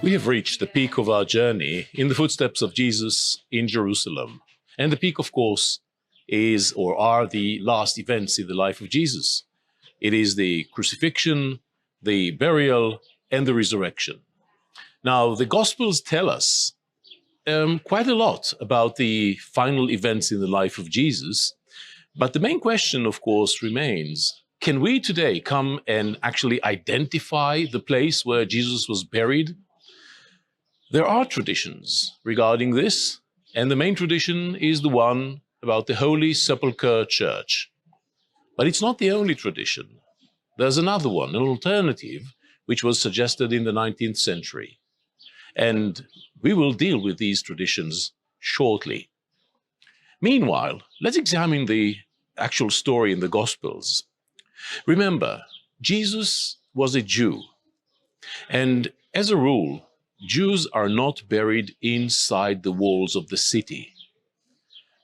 We have reached the peak of our journey in the footsteps of Jesus in Jerusalem. And the peak, of course, is or are the last events in the life of Jesus. It is the crucifixion, the burial, and the resurrection. Now, the Gospels tell us quite a lot about the final events in the life of Jesus. But the main question, of course, remains, can we today come and actually identify the place where Jesus was buried? There are traditions regarding this, and the main tradition is the one about the Holy Sepulchre Church. But it's not the only tradition. There's another one, an alternative, which was suggested in the 19th century. And we will deal with these traditions shortly. Meanwhile, let's examine the actual story in the Gospels. Remember, Jesus was a Jew, and as a rule, Jews are not buried inside the walls of the city.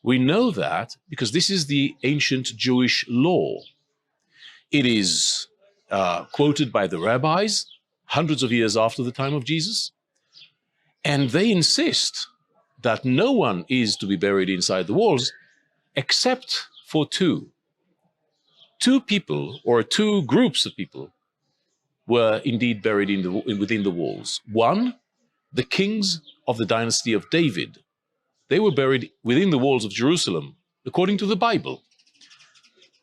We know that because this is the ancient Jewish law. It is quoted by the rabbis hundreds of years after the time of Jesus, and they insist that no one is to be buried inside the walls except for two. Two people, or two groups of people, were indeed buried within the walls. One, the kings of the dynasty of David. They were buried within the walls of Jerusalem, according to the Bible.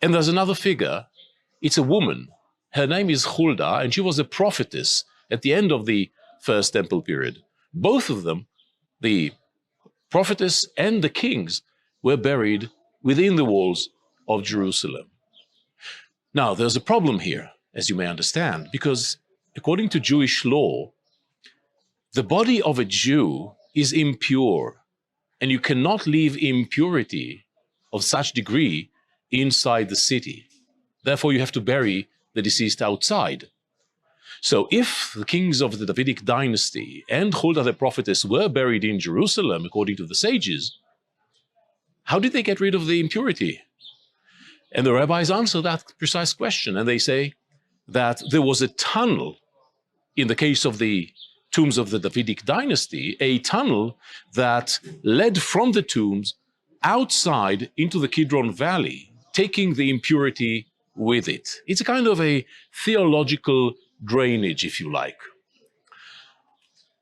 And there's another figure. It's a woman. Her name is Huldah, and she was a prophetess at the end of the First Temple period. Both of them, the prophetess and the kings, were buried within the walls of Jerusalem. Now, there's a problem here, as you may understand, because according to Jewish law, the body of a Jew is impure, and you cannot leave impurity of such degree inside the city. Therefore, you have to bury the deceased outside. So if the kings of the Davidic dynasty and Huldah the prophetess were buried in Jerusalem, according to the sages, how did they get rid of the impurity? And the rabbis answer that precise question, and they say that there was a tunnel, in the case of the tombs of the Davidic dynasty, a tunnel that led from the tombs outside into the Kidron Valley, taking the impurity with it. It's a kind of a theological drainage, if you like.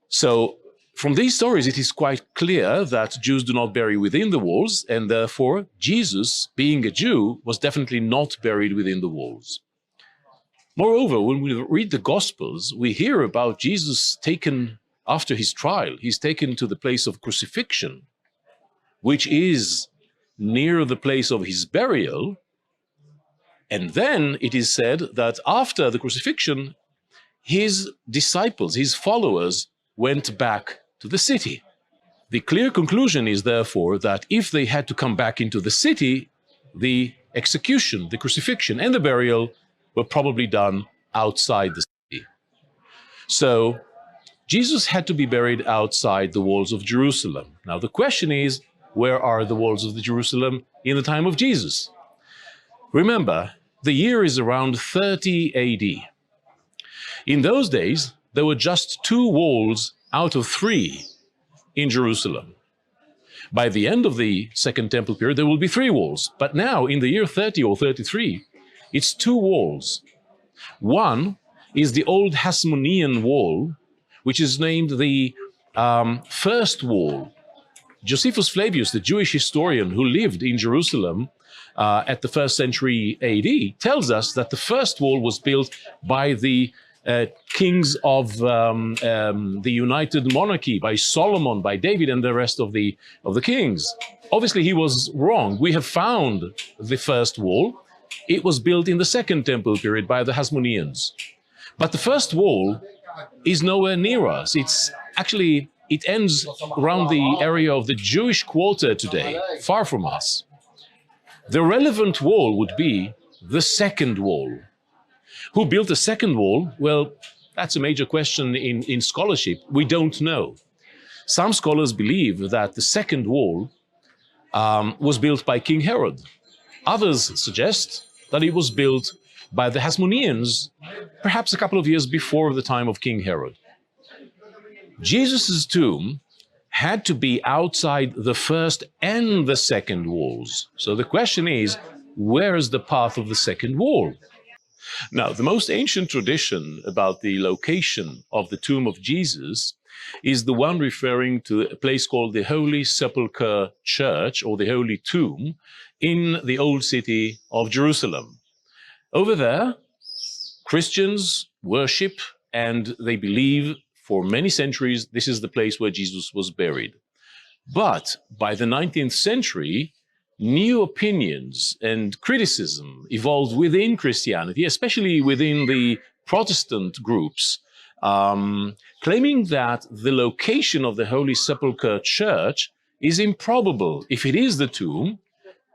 So, from these stories, it is quite clear that Jews do not bury within the walls, and therefore Jesus, being a Jew, was definitely not buried within the walls. Moreover, when we read the Gospels, we hear about Jesus taken, after his trial, he's taken to the place of crucifixion, which is near the place of his burial. And then it is said that after the crucifixion, his disciples, his followers, went back to the city. The clear conclusion is therefore that if they had to come back into the city, the execution, the crucifixion, and the burial were probably done outside the city. So Jesus had to be buried outside the walls of Jerusalem. Now the question is, where are the walls of Jerusalem in the time of Jesus? Remember, the year is around 30 AD. In those days, there were just 2 walls out of 3 in Jerusalem. By the end of the Second Temple period, there will be 3 walls. But now, in the year 30 or 33, it's 2 walls. One is the old Hasmonean wall, which is named the First Wall. Josephus Flavius, the Jewish historian who lived in Jerusalem at the 1st century AD, tells us that the first wall was built by the kings of the United Monarchy, by Solomon, by David, and the rest of the kings. Obviously, he was wrong. We have found the first wall. It was built in the Second Temple period by the Hasmoneans. But the first wall is nowhere near us. It's actually, it ends around the area of the Jewish quarter today, far from us. The relevant wall would be the second wall. Who built the second wall? Well, that's a major question in scholarship. We don't know. Some scholars believe that the second wall was built by King Herod. Others suggest that it was built by the Hasmoneans, perhaps a couple of years before the time of King Herod. Jesus' tomb had to be outside the first and the second walls. So the question is, where is the path of the second wall? Now, the most ancient tradition about the location of the tomb of Jesus is the one referring to a place called the Holy Sepulchre Church, or the Holy Tomb, in the old city of Jerusalem. Over there, Christians worship and they believe for many centuries this is the place where Jesus was buried. But by the 19th century, new opinions and criticism evolved within Christianity, especially within the Protestant groups, claiming that the location of the Holy Sepulchre Church is improbable. If it is the tomb,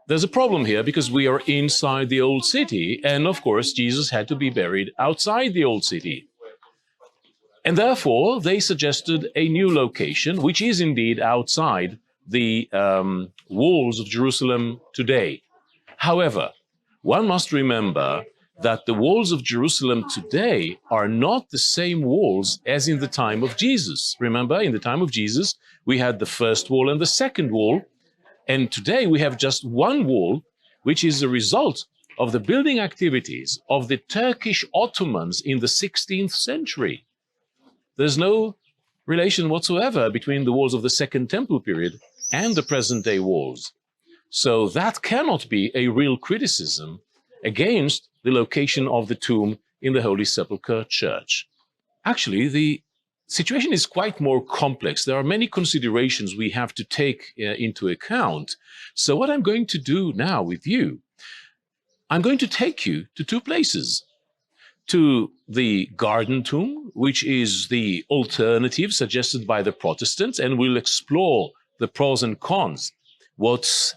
there's a problem here because we are inside the old city, and of course Jesus had to be buried outside the old city. And therefore they suggested a new location, which is indeed outside the walls of Jerusalem today. However, one must remember that the walls of Jerusalem today are not the same walls as in the time of Jesus. Remember, in the time of Jesus, we had the first wall and the second wall, and today we have just one wall, which is a result of the building activities of the Turkish Ottomans in the 16th century. There's no relation whatsoever between the walls of the Second Temple period and the present-day walls. So that cannot be a real criticism against the location of the tomb in the Holy Sepulchre Church. Actually, the situation is quite more complex. There are many considerations we have to take into account. So what I'm going to do now with you, I'm going to take you to two places. To the Garden Tomb, which is the alternative suggested by the Protestants, and we'll explore the pros and cons. What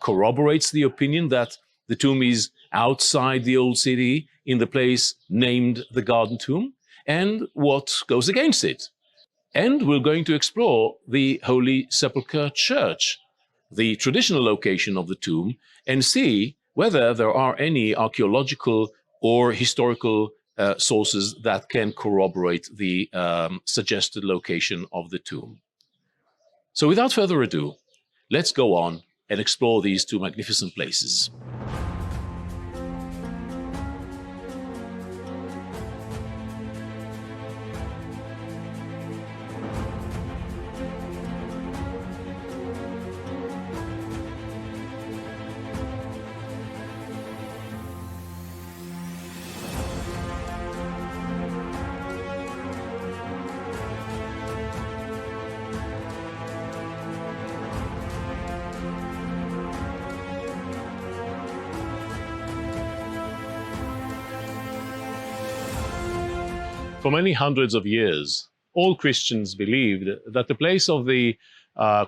corroborates the opinion that the tomb is outside the old city in the place named the Garden Tomb, and what goes against it. And we're going to explore the Holy Sepulchre Church, the traditional location of the tomb, and see whether there are any archaeological or historical sources that can corroborate the suggested location of the tomb. So without further ado, let's go on and explore these two magnificent places. For many hundreds of years, all Christians believed that the place of the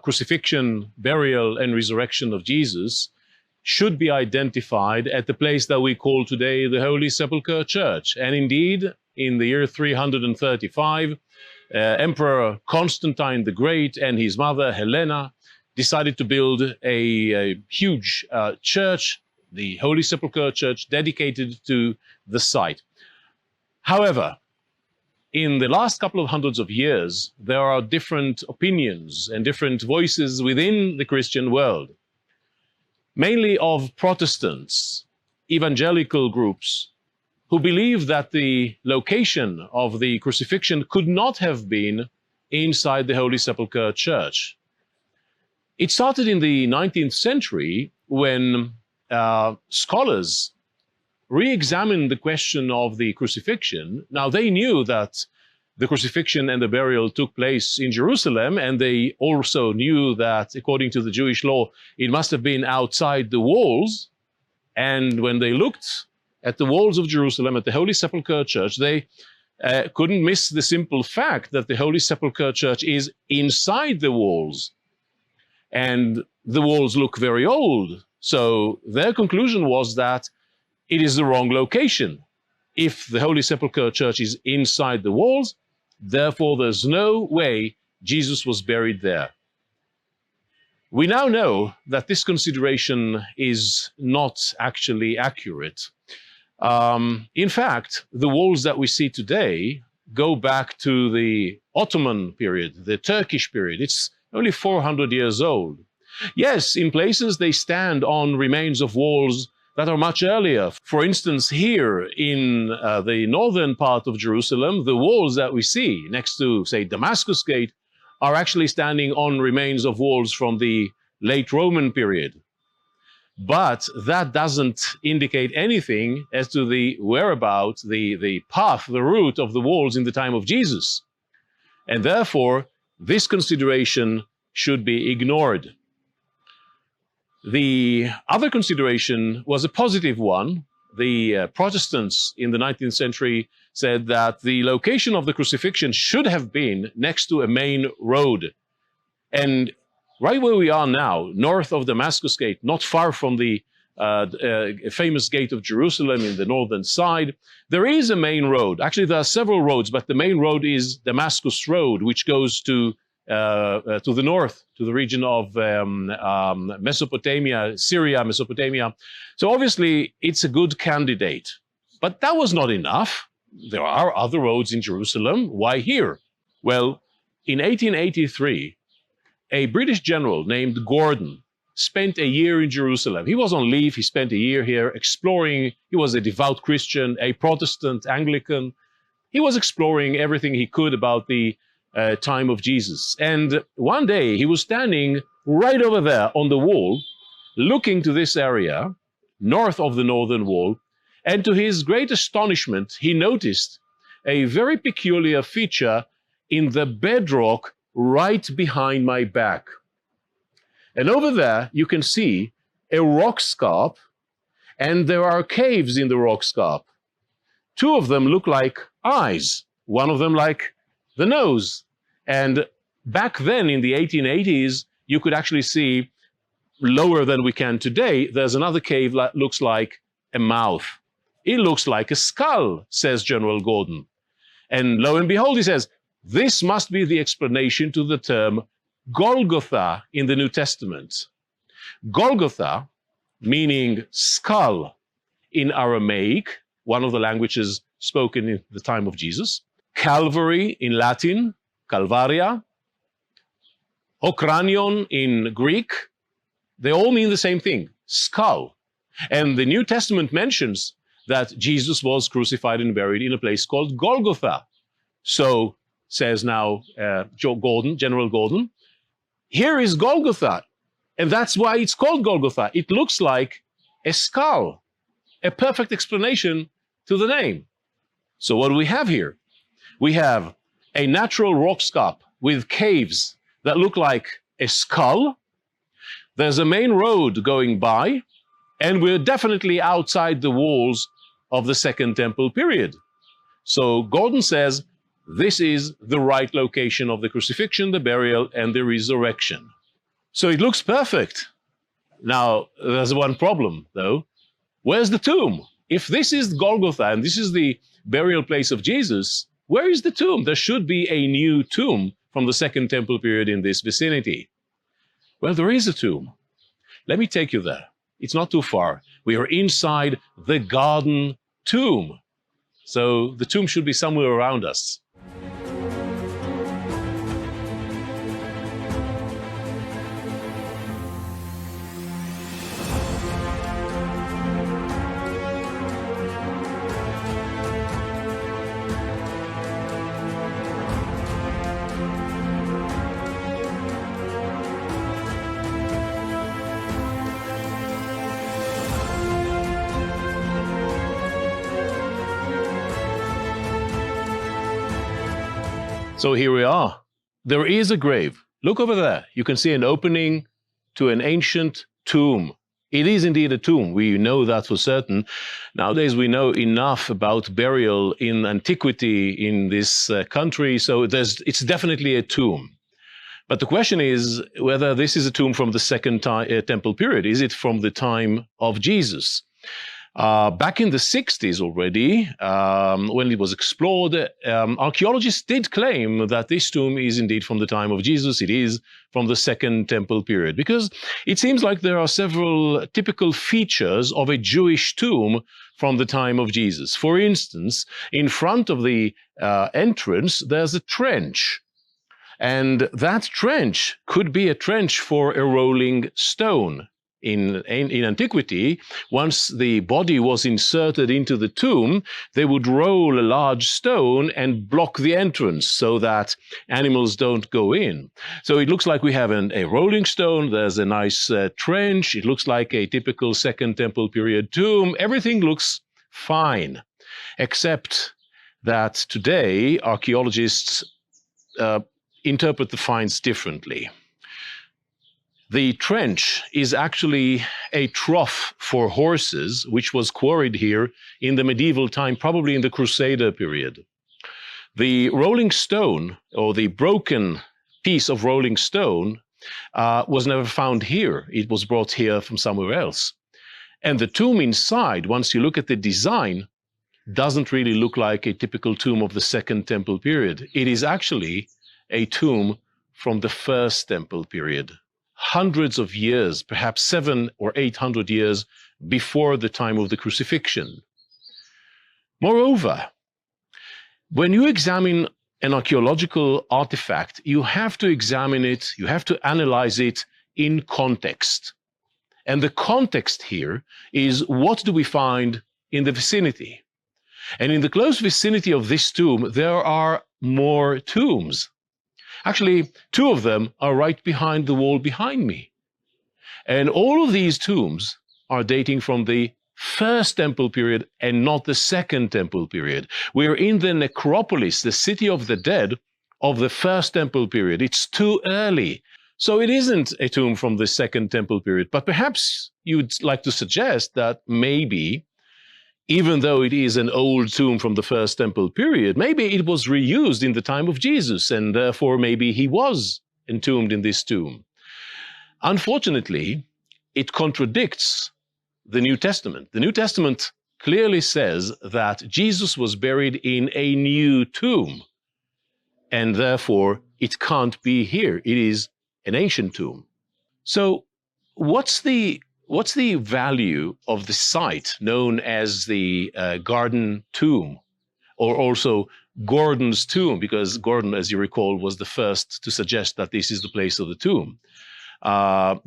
crucifixion, burial, and resurrection of Jesus should be identified at the place that we call today the Holy Sepulchre Church. And indeed, in the year 335, Emperor Constantine the Great and his mother Helena decided to build a huge church, the Holy Sepulchre Church, dedicated to the site. However, in the last couple of hundreds of years, there are different opinions and different voices within the Christian world, mainly of Protestants, evangelical groups, who believe that the location of the crucifixion could not have been inside the Holy Sepulchre Church. It started in the 19th century when scholars re-examined the question of the crucifixion. Now, they knew that the crucifixion and the burial took place in Jerusalem, and they also knew that, according to the Jewish law, it must have been outside the walls. And when they looked at the walls of Jerusalem, at the Holy Sepulchre Church, they couldn't miss the simple fact that the Holy Sepulchre Church is inside the walls. And the walls look very old. So their conclusion was that it is the wrong location. If the Holy Sepulchre Church is inside the walls, therefore there's no way Jesus was buried there. We now know that this consideration is not actually accurate. In fact, the walls that we see today, go back to the Ottoman period, the Turkish period. It's only 400 years old. Yes, in places they stand on remains of walls that are much earlier. For instance, here in the northern part of Jerusalem, the walls that we see next to, say, Damascus Gate are actually standing on remains of walls from the late Roman period. But that doesn't indicate anything as to the whereabouts, the path, the route of the walls in the time of Jesus. And therefore, this consideration should be ignored. The other consideration was a positive one. The Protestants in the 19th century said that the location of the crucifixion should have been next to a main road. And right where we are now, north of Damascus Gate, not far from the famous gate of Jerusalem in the northern side, there is a main road. Actually, there are several roads, but the main road is Damascus Road, which goes to the north, to the region of Mesopotamia, Syria, Mesopotamia. So obviously, it's a good candidate. But that was not enough. There are other roads in Jerusalem. Why here? Well, in 1883, a British general named Gordon spent a year in Jerusalem. He was on leave. He spent a year here exploring. He was a devout Christian, a Protestant, Anglican. He was exploring everything he could about the time of Jesus. And one day he was standing right over there on the wall, looking to this area, north of the northern wall. And to his great astonishment, he noticed a very peculiar feature in the bedrock right behind my back. And over there, you can see a rock scarp, and there are caves in the rock scarp. Two of them look like eyes, one of them like the nose. And back then in the 1880s, you could actually see, lower than we can today, there's another cave that looks like a mouth. It looks like a skull, says General Gordon. And lo and behold, he says, this must be the explanation to the term Golgotha in the New Testament. Golgotha, meaning skull in Aramaic, one of the languages spoken in the time of Jesus. Calvary in Latin, Calvaria. Okranion in Greek. They all mean the same thing, skull. And the New Testament mentions that Jesus was crucified and buried in a place called Golgotha. So, says now General Gordon, here is Golgotha. And that's why it's called Golgotha. It looks like a skull, a perfect explanation to the name. So what do we have here? We have a natural rock scarp with caves that look like a skull. There's a main road going by, and we're definitely outside the walls of the Second Temple period. So Gordon says this is the right location of the crucifixion, the burial, and the resurrection. So it looks perfect. Now, there's one problem, though. Where's the tomb? If this is Golgotha and this is the burial place of Jesus, where is the tomb? There should be a new tomb from the Second Temple period in this vicinity. Well, there is a tomb. Let me take you there. It's not too far. We are inside the garden tomb. So the tomb should be somewhere around us. So here we are. There is a grave. Look over there. You can see an opening to an ancient tomb. It is indeed a tomb. We know that for certain. Nowadays, we know enough about burial in antiquity in this country, so it's definitely a tomb. But the question is whether this is a tomb from the Second Temple period. Is it from the time of Jesus? Back in the 60s already, when it was explored, archaeologists did claim that this tomb is indeed from the time of Jesus. It is from the Second Temple period, because it seems like there are several typical features of a Jewish tomb from the time of Jesus. For instance, in front of the entrance, there's a trench. And that trench could be a trench for a rolling stone. In antiquity, once the body was inserted into the tomb, they would roll a large stone and block the entrance so that animals don't go in. So it looks like we have a rolling stone, there's a nice trench, it looks like a typical Second Temple period tomb. Everything looks fine, except that today archaeologists interpret the finds differently. The trench is actually a trough for horses, which was quarried here in the medieval time, probably in the Crusader period. The rolling stone, or the broken piece of rolling stone, was never found here. It was brought here from somewhere else. And the tomb inside, once you look at the design, doesn't really look like a typical tomb of the Second Temple period. It is actually a tomb from the First Temple period, hundreds of years, perhaps 700 or 800 years before the time of the crucifixion. Moreover, when you examine an archaeological artifact, you have to examine it, you have to analyze it in context. And the context here is, what do we find in the vicinity? And in the close vicinity of this tomb, there are more tombs. Actually, 2 of them are right behind the wall behind me. And all of these tombs are dating from the First Temple period and not the Second Temple period. We're in the necropolis, the city of the dead, of the First Temple period. It's too early. So it isn't a tomb from the Second Temple period. But perhaps you'd like to suggest that maybe, even though it is an old tomb from the First Temple period, maybe it was reused in the time of Jesus, and therefore maybe he was entombed in this tomb. Unfortunately, it contradicts the New Testament. The New Testament clearly says that Jesus was buried in a new tomb, and therefore it can't be here. It is an ancient tomb. So what's the value of the site known as the Garden Tomb, or also Gordon's tomb, because Gordon, as you recall, was the first to suggest that this is the place of the tomb?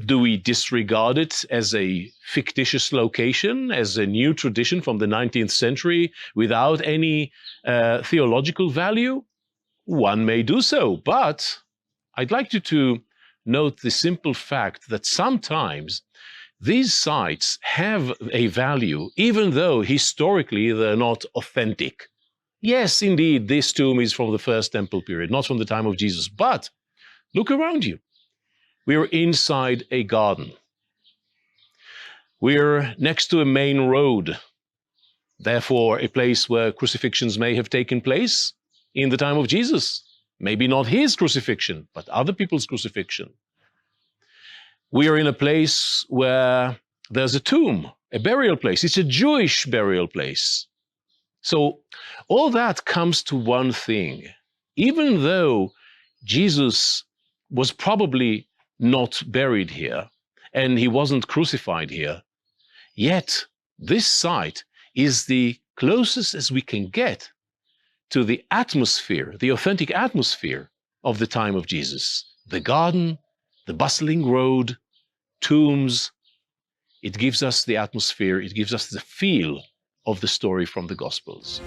Do we disregard it as a fictitious location, as a new tradition from the 19th century without any theological value? One may do so, but I'd like you to note the simple fact that sometimes these sites have a value, even though historically they're not authentic. Yes, indeed, this tomb is from the First Temple period, not from the time of Jesus. But look around you. We're inside a garden. We're next to a main road, therefore a place where crucifixions may have taken place in the time of Jesus. Maybe not his crucifixion, but other people's crucifixion. We are in a place where there's a tomb, a burial place. It's a Jewish burial place. So all that comes to one thing. Even though Jesus was probably not buried here and he wasn't crucified here, yet this site is the closest as we can get to the atmosphere, the authentic atmosphere of the time of Jesus. The garden, the bustling road, tombs. It gives us the atmosphere, it gives us the feel of the story from the Gospels.